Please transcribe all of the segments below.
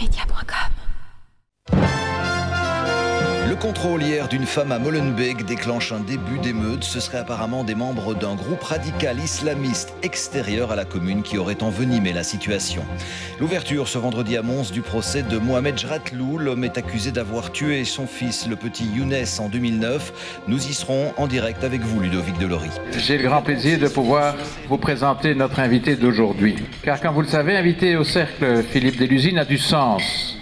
Media.com. Le contrôle hier d'une femme à Molenbeek déclenche un début d'émeute. Ce serait apparemment des membres d'un groupe radical islamiste extérieur à la commune qui auraient envenimé la situation. L'ouverture ce vendredi à Mons du procès de Mohamed Jratlou. L'homme est accusé d'avoir tué son fils, le petit Younes, en 2009. Nous y serons en direct avec vous, Ludovic Delory. J'ai le grand plaisir de pouvoir vous présenter notre invité d'aujourd'hui. Car comme vous le savez, invité au cercle Philippe Delusine a du sens.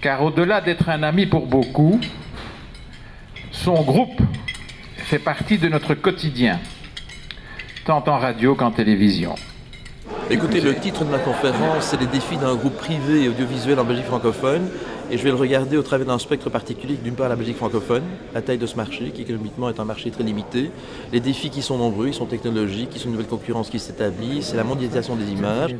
Car au-delà d'être un ami pour beaucoup, son groupe fait partie de notre quotidien, tant en radio qu'en télévision. Écoutez, le titre de ma conférence, c'est les défis d'un groupe privé et audiovisuel en Belgique francophone. Et je vais le regarder au travers d'un spectre particulier, d'une part la Belgique francophone, la taille de ce marché, qui économiquement est un marché très limité. Les défis qui sont nombreux, ils sont technologiques, ils sont une nouvelle concurrence qui s'établit, c'est la mondialisation des images.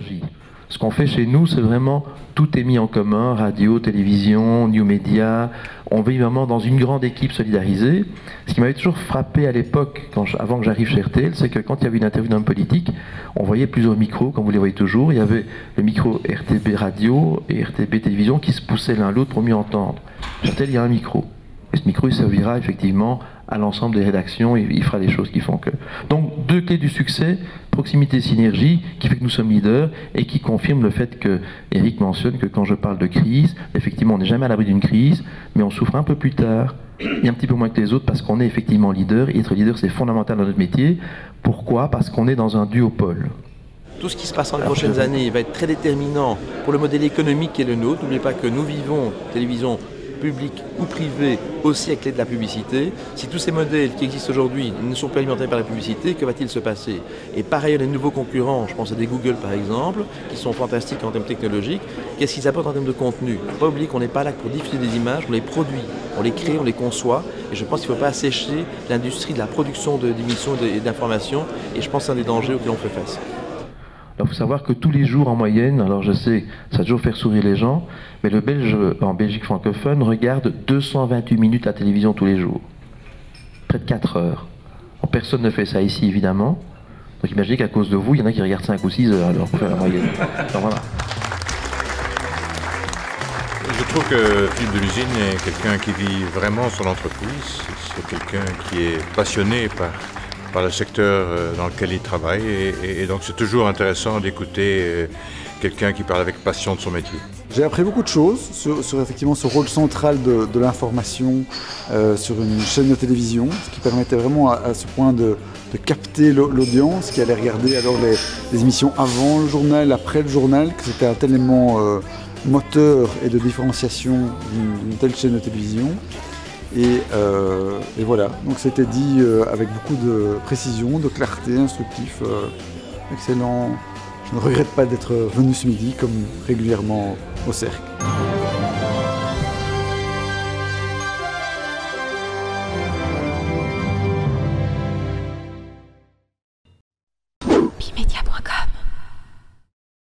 Ce qu'on fait chez nous, c'est vraiment, tout est mis en commun, radio, télévision, new media. On vit vraiment dans une grande équipe solidarisée. Ce qui m'avait toujours frappé à l'époque, avant que j'arrive chez RTL, c'est que quand il y avait une interview d'un politique, on voyait plusieurs micros, comme vous les voyez toujours. Il y avait le micro RTB radio et RTB télévision qui se poussaient l'un l'autre pour mieux entendre. Chez RTL, il y a un micro. Et ce micro, il servira effectivement à l'ensemble des rédactions, et il fera des choses qui font que... Donc, deux clés du succès, proximité, synergie, qui fait que nous sommes leaders, et qui confirme le fait que Eric mentionne que quand je parle de crise, effectivement, on n'est jamais à l'abri d'une crise, mais on souffre un peu plus tard, et un petit peu moins que les autres, parce qu'on est effectivement leader, et être leader, c'est fondamental dans notre métier. Pourquoi? Parce qu'on est dans un duopole. Tout ce qui se passe dans les prochaines années va être très déterminant pour le modèle économique qui est le nôtre. N'oubliez pas que nous vivons, télévision public ou privé, aussi avec l'aide de la publicité. Si tous ces modèles qui existent aujourd'hui ne sont pas alimentés par la publicité, que va-t-il se passer? Et par ailleurs, les nouveaux concurrents, je pense à des Google par exemple, qui sont fantastiques en termes technologiques, qu'est-ce qu'ils apportent en termes de contenu? Il ne faut pas oublier qu'on n'est pas là pour diffuser des images, on les produit, on les crée, on les conçoit, et je pense qu'il ne faut pas assécher l'industrie de la production d'émissions et d'informations, et je pense que c'est un des dangers auxquels on fait face. Il faut savoir que tous les jours en moyenne, alors je sais, ça va toujours faire sourire les gens, mais le Belge en Belgique francophone regarde 228 minutes la télévision tous les jours. Près de 4 heures. Alors, personne ne fait ça ici évidemment. Donc imaginez qu'à cause de vous, il y en a qui regardent 5 ou 6 heures alors pour faire la moyenne. Alors voilà. Je trouve que Philippe Delusine est quelqu'un qui vit vraiment son entreprise. C'est quelqu'un qui est passionné par le secteur dans lequel il travaille et donc c'est toujours intéressant d'écouter quelqu'un qui parle avec passion de son métier. J'ai appris beaucoup de choses sur effectivement ce rôle central de l'information sur une chaîne de télévision, ce qui permettait vraiment à ce point de capter l'audience qui allait regarder alors les émissions avant le journal, après le journal, que c'était un tel élément moteur et de différenciation d'une telle chaîne de télévision. Et voilà, donc c'était dit avec beaucoup de précision, de clarté, instructif, excellent. Je ne regrette pas d'être venu ce midi comme régulièrement au cercle.